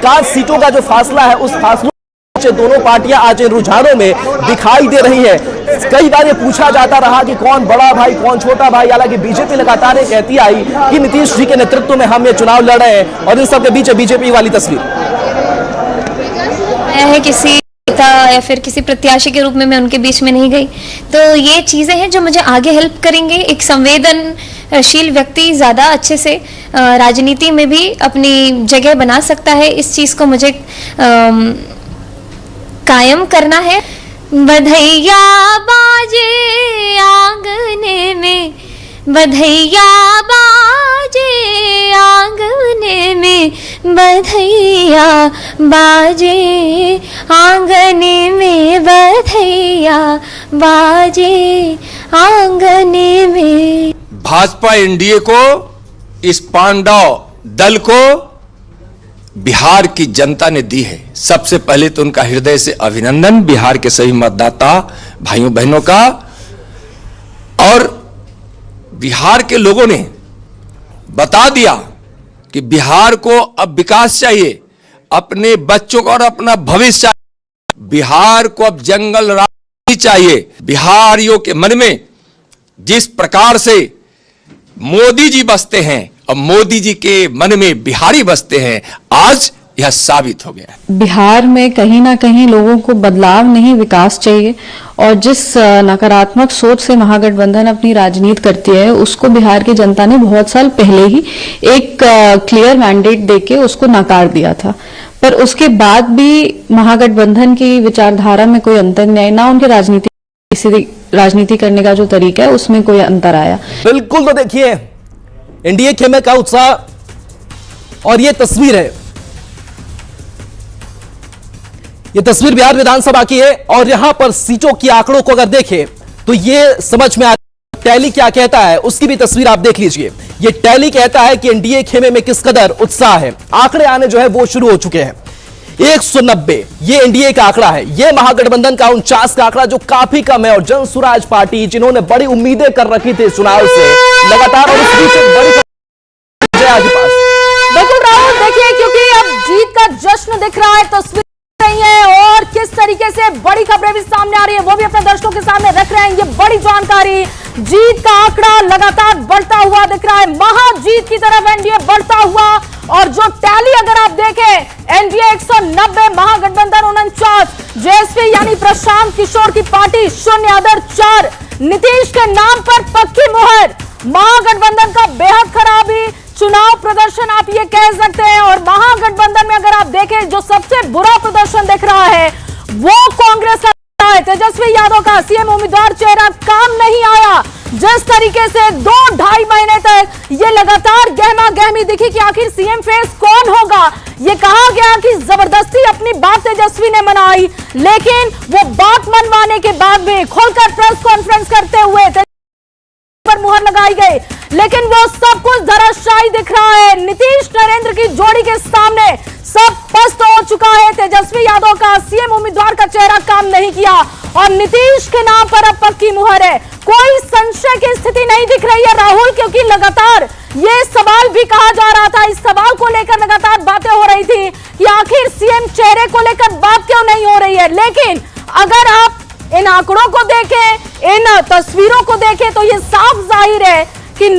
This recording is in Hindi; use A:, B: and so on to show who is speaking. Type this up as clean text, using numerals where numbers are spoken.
A: एकाध सीटों का जो फासला है उस फासलों दोनों पार्टियां आज इन रुझानों में दिखाई दे रही है। कई बार ये पूछा जाता रहा कि कौन बड़ा भाई कौन छोटा भाई, हालांकि बीजेपी लगातार ये कहती आई कि नीतीश जी के नेतृत्व में हम ये चुनाव लड़ रहे हैं और इन सब के बीच बीजेपी वाली तस्वीर
B: है किसी नेता या फिर किसी प्रत्याशी के रूप में मैं उनके बीच में नहीं गई। तो ये चीजें हैं जो मुझे आगे हेल्प करेंगे। एक संवेदनशील व्यक्ति ज्यादा अच्छे से राजनीति में भी अपनी जगह बना सकता है। इस चीज को मुझे कायम करना है। बधैया बाजे आंगने में, बधैया बाजे आंगने में, बधैया बाजे आंगने में, बधैया बाजे आंगने में।
C: भाजपा एनडीए को, इस पांडव दल को बिहार की जनता ने दी है। सबसे पहले तो उनका हृदय से अभिनंदन बिहार के सभी मतदाता भाइयों बहनों का। और बिहार के लोगों ने बता दिया कि बिहार को अब विकास चाहिए, अपने बच्चों का और अपना भविष्य चाहिए। बिहार को अब जंगल राज चाहिए। बिहारियों के मन में जिस प्रकार से मोदी जी बसते हैं, अब मोदी जी के मन में बिहारी बसते हैं, आज यह साबित हो गया है।
D: बिहार में कहीं ना कहीं लोगों को बदलाव नहीं विकास चाहिए और जिस नकारात्मक सोच से महागठबंधन अपनी राजनीति करती है उसको बिहार की जनता ने बहुत साल पहले ही एक क्लियर मैंडेट देके उसको नकार दिया था। पर उसके बाद भी महागठबंधन की विचारधारा में कोई अंतर नहीं आया, ना उनके राजनीति करने का जो तरीका है उसमें कोई अंतर आया।
A: बिल्कुल। तो देखिए एनडीए खेमे का उत्साह और ये तस्वीर है, ये तस्वीर बिहार विधानसभा की है और यहां पर सीटों की आंकड़ों को अगर देखें तो ये समझ में टैली क्या कहता है उसकी भी तस्वीर आप देख लीजिए। ये टैली कहता है कि एनडीए खेमे में किस कदर उत्साह है। आंकड़े आने जो है वो शुरू हो चुके हैं। 190 ये एनडीए का आंकड़ा है, ये महागठबंधन का 49 का आंकड़ा जो काफी कम है। और जन स्वराज पार्टी जिन्होंने बड़ी उम्मीदें कर रखी थी चुनाव से लगातार, और उस बीच बड़ी के पास
E: बिल्कुल राहुल देखिए, क्योंकि अब जीत का जश्न दिख रहा है, तस्वीर रही है और किस तरीके से बड़ी खबरें भी सामने आ रही है वो भी अपने दर्शकों के सामने रख रहे हैं। ये बड़ी जानकारी, जीत का आंकड़ा लगातार बढ़ता हुआ दिख रहा है, महाजीत की तरफ एनडीए बढ़ता हुआ। और जो टैली अगर आप देखें, एनडीए 190, महागठबंधन 49, जेएसपी यानी प्रशांत किशोर की पार्टी 0 अदर 4, नीतीश के नाम पर पक्की मुहर। महागठबंधन का बेहद खराबी चुनाव प्रदर्शन आप ये कह सकते हैं। और महागठबंधन में अगर आप देखें जो सबसे बुरा प्रदर्शन दिख रहा है वो कांग्रेस का है। तेजस्वी यादव का सीएम उम्मीदवार चेहरा काम नहीं आया। जिस तरीके से 2-2.5 महीने तक ये लगातार गहमा गहमी दिखी कि आखिर सीएम फेस कौन होगा। ये कहा गया कि जबरदस्ती अपनी बात तेजस्वी ने मनाई, लेकिन वो बात मनवाने के बाद भी खोलकर प्रेस कॉन्फ्रेंस करते हुए पर मुहर लगाई गई, लेकिन वो सब कुछ धराशायी दिख रहा है। नीतीश नरेंद्र की जोड़ी के सामने सब पस्त हो चुका है। तेजस्वी यादव का सीएम उम्मीदवार का चेहरा काम नहीं किया और नीतीश के नाम पर अब पक्की मुहर है। कोई संशय की स्थिति नहीं दिख रही है राहुल, क्योंकि लगातार ये सवाल भी कहा जा रहा था, इस सवाल को लेकर लगातार बातें हो रही थी कि आखिर सीएम चेहरे को लेकर बात क्यों नहीं हो रही है। लेकिन अगर आप इन आंकड़ों को देखें, इन तस्वीरों को देखें तो ये साफ जाहिर है कि